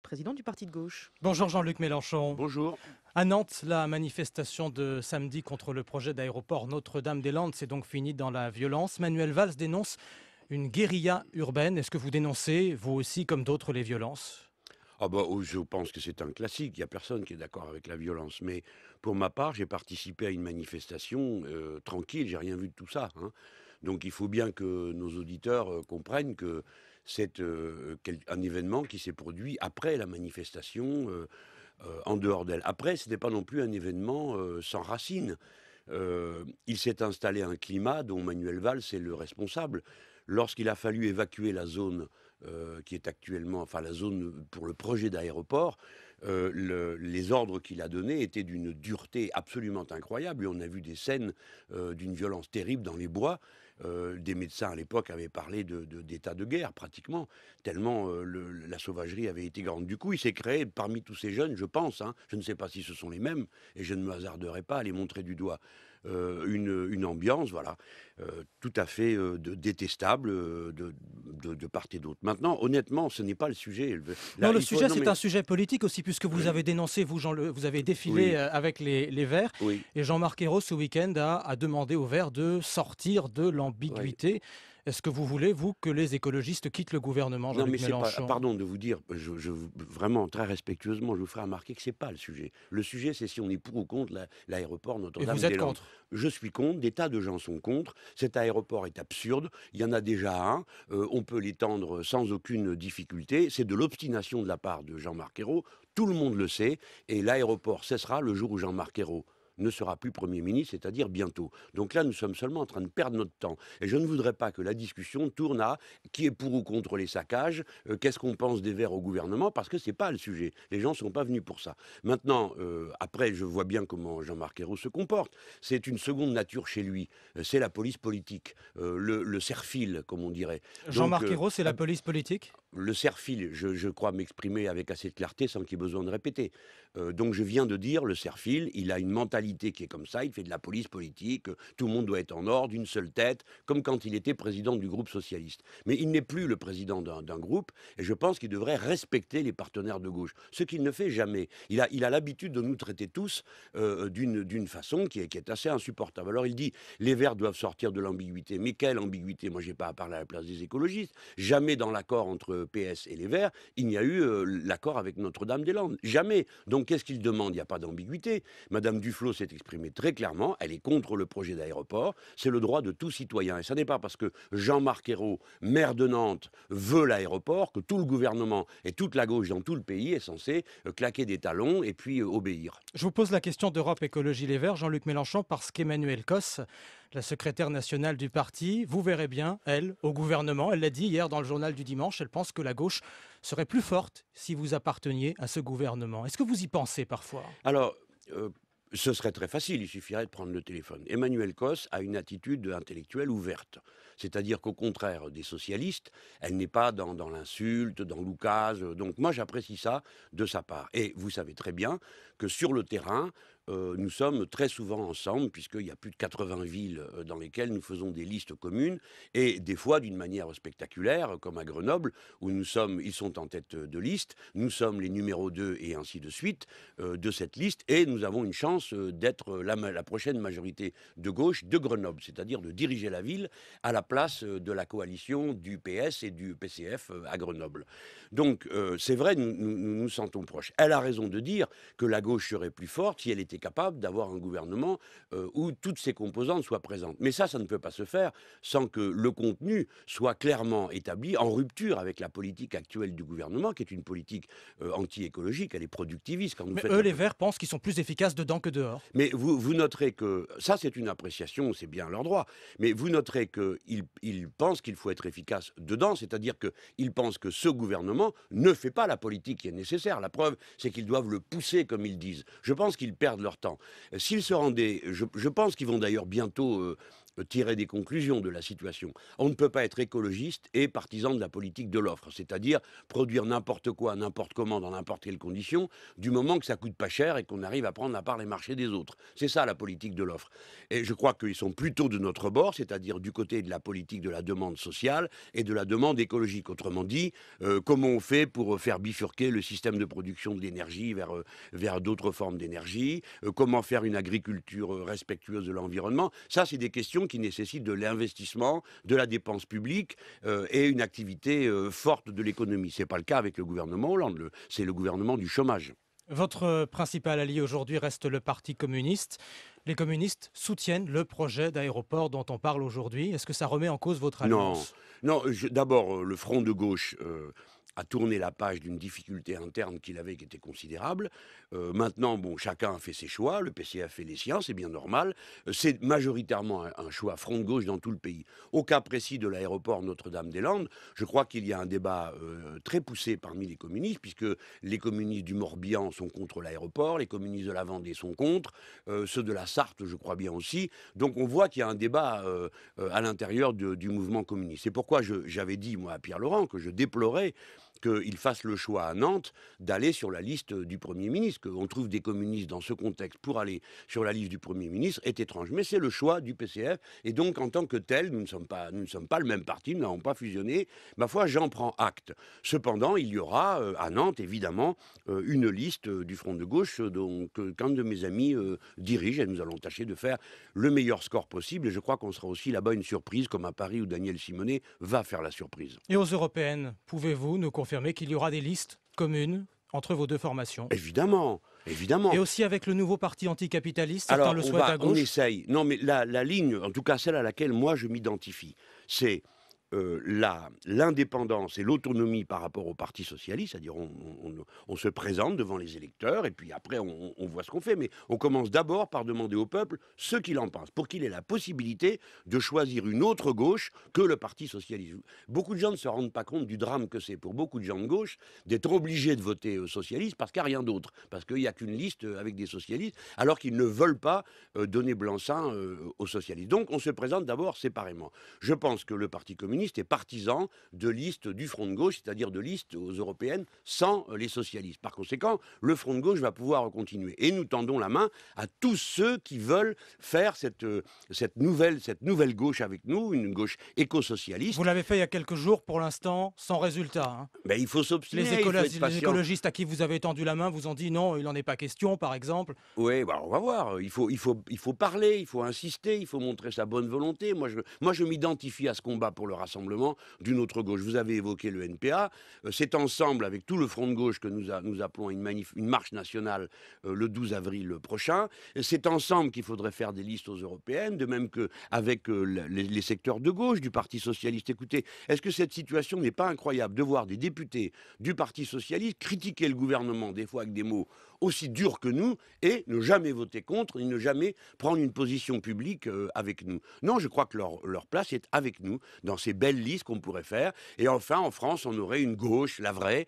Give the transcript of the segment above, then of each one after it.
président du parti de gauche. Bonjour Jean-Luc Mélenchon. Bonjour. À Nantes, la manifestation de samedi contre le projet d'aéroport Notre-Dame-des-Landes s'est donc finie dans la violence. Manuel Valls dénonce une guérilla urbaine. Est-ce que vous dénoncez, vous aussi, comme d'autres, les violences ? Je pense que c'est un classique. Il n'y a personne qui est d'accord avec la violence. Mais pour ma part, j'ai participé à une manifestation tranquille. J'ai rien vu de tout ça, hein. Donc il faut bien que nos auditeurs comprennent que c'est un événement qui s'est produit après la manifestation, en dehors d'elle. Après, ce n'est pas non plus un événement sans racines. Il s'est installé un climat dont Manuel Valls est le responsable. Lorsqu'il a fallu évacuer la zone qui est actuellement, enfin la zone pour le projet d'aéroport, les ordres qu'il a donnés étaient d'une dureté absolument incroyable. Et on a vu des scènes d'une violence terrible dans les bois. Des médecins à l'époque avaient parlé d'état de guerre pratiquement, tellement la sauvagerie avait été grande. Du coup, il s'est créé parmi tous ces jeunes, je pense, hein, je ne sais pas si ce sont les mêmes, et je ne me hasarderai pas à les montrer du doigt, une ambiance, voilà, tout à fait détestable de part et d'autre. Maintenant, honnêtement, ce n'est pas le sujet. Non, Là, le il faut, sujet, non c'est mais un sujet politique aussi, puisque vous avez dénoncé, vous, vous avez défilé oui, avec les Verts. oui, Et Jean-Marc Ayrault, ce week-end, a demandé aux Verts de sortir de oui. l'ambiguïté. Est-ce que vous voulez, vous, que les écologistes quittent le gouvernement, Non, mais Jean-Luc c'est pas. Mélenchon ? Pardon de vous dire, vraiment très respectueusement, je vous ferai remarquer que c'est pas le sujet. Le sujet, c'est si on est pour ou contre l'aéroport Et vous êtes Notre-Dame-des-Landes. contre ? Je suis contre, des tas de gens sont contre. Cet aéroport est absurde. Il y en a déjà un. On peut l'étendre sans aucune difficulté. C'est de l'obstination de la part de Jean-Marc Ayrault. Tout le monde le sait. Et l'aéroport cessera le jour où Jean-Marc Ayrault ne sera plus Premier ministre, c'est-à-dire bientôt. Donc là, nous sommes seulement en train de perdre notre temps. Et je ne voudrais pas que la discussion tourne à qui est pour ou contre les saccages, qu'est-ce qu'on pense des Verts au gouvernement, parce que ce n'est pas le sujet. Les gens ne sont pas venus pour ça. Maintenant, après, je vois bien comment Jean-Marc Ayrault se comporte. C'est une seconde nature chez lui. C'est la police politique, le serre-fil, comme on dirait. Donc, Jean-Marc Ayrault, c'est la police politique ? le serre-fil, je crois m'exprimer avec assez de clarté sans qu'il y ait besoin de répéter. Donc je viens de dire, le serre-fil, il a une mentalité qui est comme ça, il fait de la police politique, tout le monde doit être en ordre, d'une seule tête, comme quand il était président du groupe socialiste. Mais il n'est plus le président d'un groupe, et je pense qu'il devrait respecter les partenaires de gauche, ce qu'il ne fait jamais. Il a l'habitude de nous traiter tous d'une façon qui est assez insupportable. Alors il dit, les Verts doivent sortir de l'ambiguïté. Mais quelle ambiguïté? Moi, je n'ai pas à parler à la place des écologistes. Jamais dans l'accord entre PS et les Verts, il n'y a eu l'accord avec Notre-Dame-des-Landes. Jamais. Donc qu'est-ce qu'ils demandent? Il n'y a pas d'ambiguïté. Madame Duflot s'est exprimée très clairement. Elle est contre le projet d'aéroport. C'est le droit de tout citoyen. Et ce n'est pas parce que Jean-Marc Ayrault, maire de Nantes, veut l'aéroport que tout le gouvernement et toute la gauche dans tout le pays est censé claquer des talons et puis obéir. Je vous pose la question d'Europe Écologie Les Verts, Jean-Luc Mélenchon, parce qu'Emmanuel Cos, la secrétaire nationale du parti, vous verrez bien, elle, au gouvernement. Elle l'a dit hier dans le journal du dimanche, elle pense que la gauche serait plus forte si vous apparteniez à ce gouvernement. Est-ce que vous y pensez parfois ? Alors, ce serait très facile, il suffirait de prendre le téléphone. Emmanuel Cos a une attitude intellectuelle ouverte. C'est-à-dire qu'au contraire des socialistes, elle n'est pas dans l'insulte, dans l'oukase. Donc moi, j'apprécie ça de sa part. Et vous savez très bien que sur le terrain, nous sommes très souvent ensemble, puisqu'il y a plus de 80 villes dans lesquelles nous faisons des listes communes, et des fois d'une manière spectaculaire, comme à Grenoble, où ils sont en tête de liste, nous sommes les numéros 2 et ainsi de suite de cette liste, et nous avons une chance d'être la prochaine majorité de gauche de Grenoble, c'est-à-dire de diriger la ville à la place de la coalition du PS et du PCF à Grenoble. Donc c'est vrai, nous sentons proches. Elle a raison de dire que la gauche serait plus forte si elle était capable d'avoir un gouvernement où toutes ses composantes soient présentes. Mais ça ne peut pas se faire sans que le contenu soit clairement établi, en rupture avec la politique actuelle du gouvernement, qui est une politique anti-écologique, elle est productiviste. Quand vous Mais faites eux, la les Verts, pensent qu'ils sont plus efficaces dedans que dehors. Mais vous noterez que, ça c'est une appréciation, c'est bien leur droit, mais vous noterez qu'ils pensent qu'il faut être efficace dedans, c'est-à-dire qu'ils pensent que ce gouvernement ne fait pas la politique qui est nécessaire. La preuve, c'est qu'ils doivent le pousser, comme ils disent. Je pense qu'ils perdent leur temps. S'ils se rendaient, je pense qu'ils vont d'ailleurs bientôt tirer des conclusions de la situation. On ne peut pas être écologiste et partisan de la politique de l'offre, c'est-à-dire produire n'importe quoi, n'importe comment, dans n'importe quelle condition, du moment que ça coûte pas cher et qu'on arrive à prendre à part les marchés des autres. C'est ça la politique de l'offre. Et je crois qu'ils sont plutôt de notre bord, c'est-à-dire du côté de la politique de la demande sociale et de la demande écologique. Autrement dit, comment on fait pour faire bifurquer le système de production de l'énergie vers d'autres formes d'énergie, comment faire une agriculture respectueuse de l'environnement. Ça, c'est des questions qui nécessitent de l'investissement, de la dépense publique et une activité forte de l'économie. Ce n'est pas le cas avec le gouvernement Hollande, c'est le gouvernement du chômage. Votre principal allié aujourd'hui reste le Parti communiste. Les communistes soutiennent le projet d'aéroport dont on parle aujourd'hui. Est-ce que ça remet en cause votre Non, alliance? non. D'abord, le front de gauche a tourné la page d'une difficulté interne qu'il avait qui était considérable. Maintenant, bon, chacun a fait ses choix. Le PCF a fait les siens, c'est bien normal. C'est majoritairement un choix front de gauche dans tout le pays. Au cas précis de l'aéroport Notre-Dame-des-Landes, je crois qu'il y a un débat très poussé parmi les communistes, puisque les communistes du Morbihan sont contre l'aéroport, les communistes de la Vendée sont contre, ceux de la Sarthe, je crois bien aussi. Donc on voit qu'il y a un débat à l'intérieur du mouvement communiste. C'est pourquoi j'avais dit, moi, à Pierre Laurent, que je déplorais qu'il fasse le choix à Nantes d'aller sur la liste du Premier ministre. Qu'on trouve des communistes dans ce contexte pour aller sur la liste du Premier ministre est étrange. Mais c'est le choix du PCF. Et donc, en tant que tel, nous ne sommes pas le même parti, nous n'avons pas fusionné. Ma foi, j'en prends acte. Cependant, il y aura à Nantes, évidemment, une liste du Front de gauche qu'un de mes amis dirige. Et nous allons tâcher de faire le meilleur score possible. Et je crois qu'on sera aussi là-bas une surprise, comme à Paris où Daniel Simonet va faire la surprise. Et aux européennes, pouvez-vous nous confirmer qu'il y aura des listes communes entre vos deux formations? Évidemment, évidemment. Et aussi avec le nouveau parti anticapitaliste, certains Alors, le souhaitent à on gauche. essaye. Non, mais la ligne, en tout cas celle à laquelle moi je m'identifie, c'est l'indépendance et l'autonomie par rapport au Parti socialiste, c'est-à-dire on se présente devant les électeurs et puis après on voit ce qu'on fait, mais on commence d'abord par demander au peuple ce qu'il en pense, pour qu'il ait la possibilité de choisir une autre gauche que le Parti socialiste. Beaucoup de gens ne se rendent pas compte du drame que c'est pour beaucoup de gens de gauche d'être obligés de voter socialiste parce qu'il n'y a rien d'autre, parce qu'il n'y a qu'une liste avec des socialistes, alors qu'ils ne veulent pas donner blanc-seing aux socialistes. Donc on se présente d'abord séparément. Je pense que le Parti communiste est partisan de listes du Front de gauche, c'est-à-dire de listes aux européennes sans les socialistes. Par conséquent, le Front de gauche va pouvoir continuer. Et nous tendons la main à tous ceux qui veulent faire cette nouvelle gauche avec nous, une gauche éco-socialiste. Vous l'avez fait il y a quelques jours, pour l'instant, sans résultat, hein. Ben, il faut s'obstiner, Les les écologistes à qui vous avez tendu la main vous ont dit non, il n'en est pas question, par exemple. Oui, bah on va voir. Il faut parler, il faut insister, il faut montrer sa bonne volonté. Moi, je m'identifie à ce combat pour le rassemblement d'une autre gauche. Vous avez évoqué le NPA. C'est ensemble, avec tout le front de gauche, que nous appelons à une marche nationale le 12 avril prochain. C'est ensemble qu'il faudrait faire des listes aux européennes, de même qu'avec les secteurs de gauche du Parti socialiste. Écoutez, est-ce que cette situation n'est pas incroyable de voir des députés du Parti socialiste critiquer le gouvernement, des fois avec des mots aussi durs que nous, et ne jamais voter contre, et ne jamais prendre une position publique avec nous? Non, je crois que leur place est avec nous, dans ces belles listes qu'on pourrait faire. Et enfin, en France, on aurait une gauche, la vraie,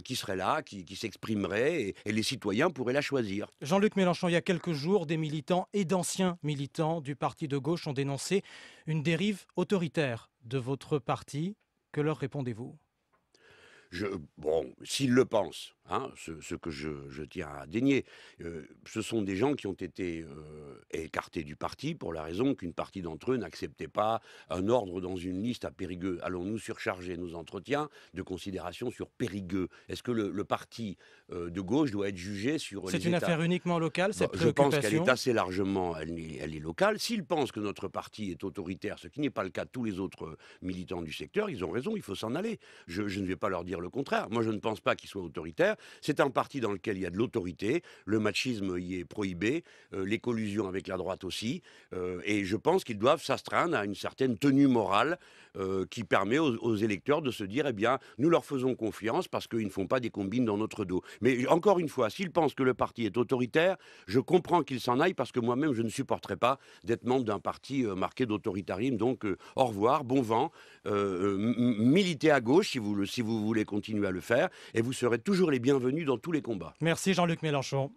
qui serait là, qui s'exprimerait, et les citoyens pourraient la choisir. Jean-Luc Mélenchon, il y a quelques jours, des militants et d'anciens militants du parti de gauche ont dénoncé une dérive autoritaire de votre parti. Que leur répondez-vous? Bon, s'ils le pensent, hein, ce que je tiens à dénier, ce sont des gens qui ont été écartés du parti pour la raison qu'une partie d'entre eux n'acceptait pas un ordre dans une liste à Périgueux. Allons-nous surcharger nos entretiens de considérations sur Périgueux? Est-ce que le parti de gauche doit être jugé sur C'est les une États? affaire uniquement locale, cette Je pense qu'elle préoccupation? est assez largement, elle est locale. S'ils pensent que notre parti est autoritaire, ce qui n'est pas le cas de tous les autres militants du secteur, ils ont raison, il faut s'en aller. Je ne vais pas leur dire le contraire. Moi, je ne pense pas qu'il soit autoritaire. C'est un parti dans lequel il y a de l'autorité. Le machisme y est prohibé. Les collusions avec la droite aussi. Et je pense qu'ils doivent s'astreindre à une certaine tenue morale qui permet aux électeurs de se dire, eh bien, nous leur faisons confiance parce qu'ils ne font pas des combines dans notre dos. Mais encore une fois, s'ils pensent que le parti est autoritaire, je comprends qu'ils s'en aillent parce que moi-même, je ne supporterais pas d'être membre d'un parti marqué d'autoritarisme. Donc, au revoir, bon vent. Militez à gauche si vous voulez continuer à le faire et vous serez toujours les bienvenus dans tous les combats. Merci Jean-Luc Mélenchon.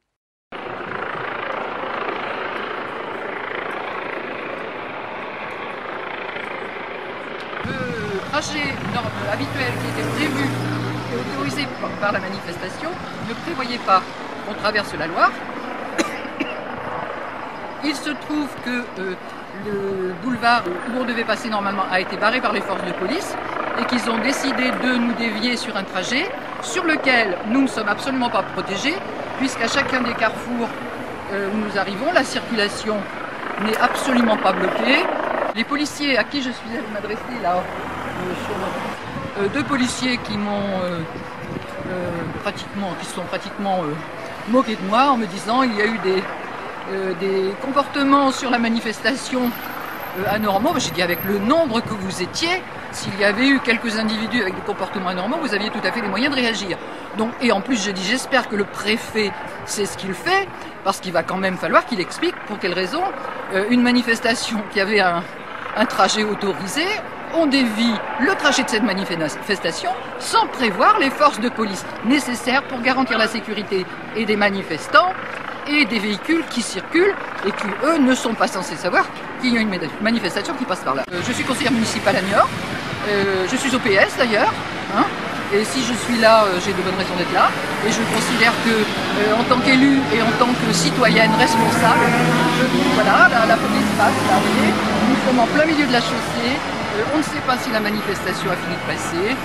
trajet habituel qui était prévu et autorisé par la manifestation ne prévoyait pas qu'on traverse la Loire. Il se trouve que le boulevard où on devait passer normalement a été barré par les forces de police et qu'ils ont décidé de nous dévier sur un trajet sur lequel nous ne sommes absolument pas protégés, puisqu'à chacun des carrefours où nous arrivons, la circulation n'est absolument pas bloquée. Les policiers à qui je suis allée m'adresser là, deux policiers qui m'ont qui se sont pratiquement moqués de moi en me disant il y a eu des comportements sur la manifestation anormaux. J'ai dit avec le nombre que vous étiez, s'il y avait eu quelques individus avec des comportements anormaux, vous aviez tout à fait les moyens de réagir. Donc, et en plus, j'ai dit j'espère que le préfet sait ce qu'il fait, parce qu'il va quand même falloir qu'il explique pour quelle raison une manifestation qui avait un trajet autorisé, on dévie le trajet de cette manifestation sans prévoir les forces de police nécessaires pour garantir la sécurité et des manifestants et des véhicules qui circulent et qui, eux, ne sont pas censés savoir qu'il y a une manifestation qui passe par là. Je suis conseillère municipale à Niort, je suis au PS d'ailleurs, hein, et si je suis là, j'ai de bonnes raisons d'être là, et je considère que, en tant qu'élue et en tant que citoyenne responsable, voilà, la police passe, là, vous voyez, nous sommes en plein milieu de la chaussée, on ne sait pas si la manifestation a fini de passer.